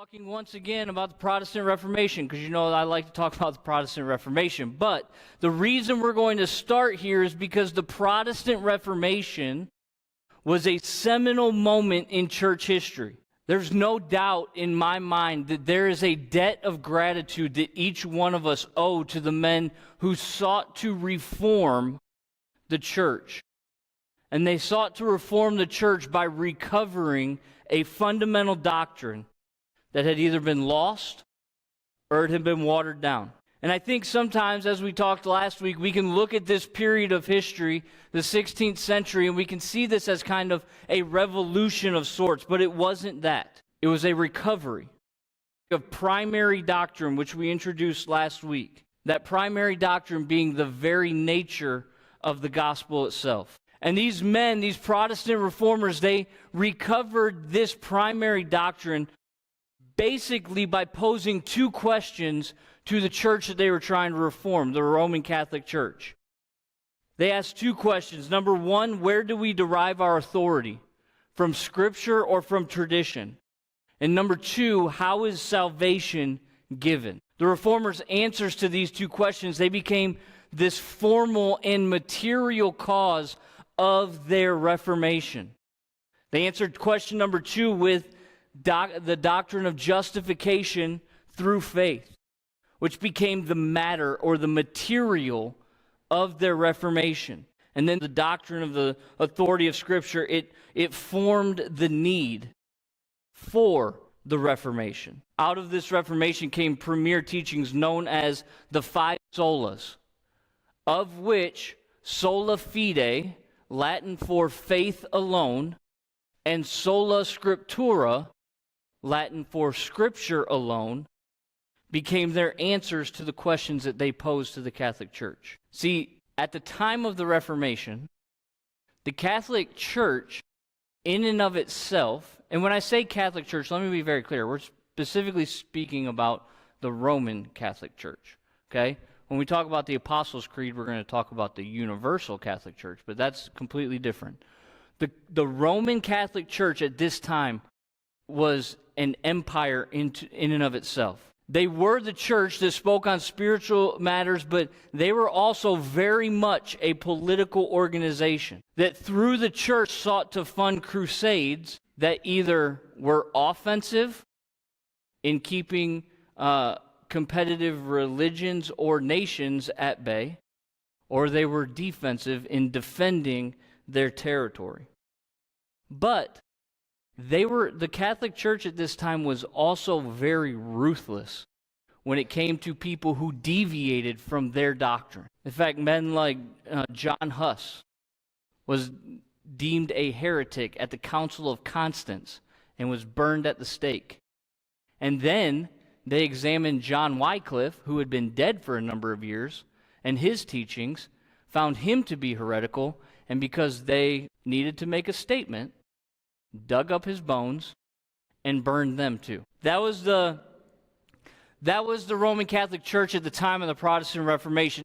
Talking once again about the Protestant Reformation, because you know I like to talk about the Protestant Reformation. But the reason we're going to start here is because the Protestant Reformation was a seminal moment in church history. There's no doubt in my mind that there is a debt of gratitude that each one of us owe to the men who sought to reform the church. And they sought to reform the church by recovering a fundamental doctrine that had either been lost or it had been watered down. And I think sometimes, as we talked last week, we can look at this period of history, the 16th century, and we can see this as kind of a revolution of sorts, but it wasn't that. It was a recovery of primary doctrine, which we introduced last week. That primary doctrine being the very nature of the gospel itself. And these men, these Protestant reformers, they recovered this primary doctrine basically by posing two questions to the church that they were trying to reform, the Roman Catholic Church. They asked two questions. Number one, where do we derive our authority? From Scripture or from tradition? And number two, how is salvation given? The Reformers' answers to these two questions, they became this formal and material cause of their Reformation. They answered question number two with the doctrine of justification through faith, which became the matter or the material of their Reformation. And then the doctrine of the authority of Scripture, it formed the need for the Reformation. Out of this Reformation came premier teachings known as the five solas, of which sola fide, Latin for faith alone, and sola scriptura, Latin for Scripture alone, became their answers to the questions that they posed to the Catholic Church. See, at the time of the Reformation, the Catholic Church, in and of itself, and when I say Catholic Church, let me be very clear, we're specifically speaking about the Roman Catholic Church, okay? When we talk about the Apostles' Creed, we're going to talk about the Universal Catholic Church, but that's completely different. The Roman Catholic Church at this time was an empire in and of itself. They were the church that spoke on spiritual matters, but they were also very much a political organization that through the church sought to fund crusades that either were offensive in keeping competitive religions or nations at bay, or they were defensive in defending their territory. But the Catholic Church at this time was also very ruthless when it came to people who deviated from their doctrine. In fact, men like John Huss was deemed a heretic at the Council of Constance and was burned at the stake. And then they examined John Wycliffe, who had been dead for a number of years, and his teachings, found him to be heretical, and because they needed to make a statement, dug up his bones and burned them too. That was the Roman Catholic Church at the time of the Protestant Reformation.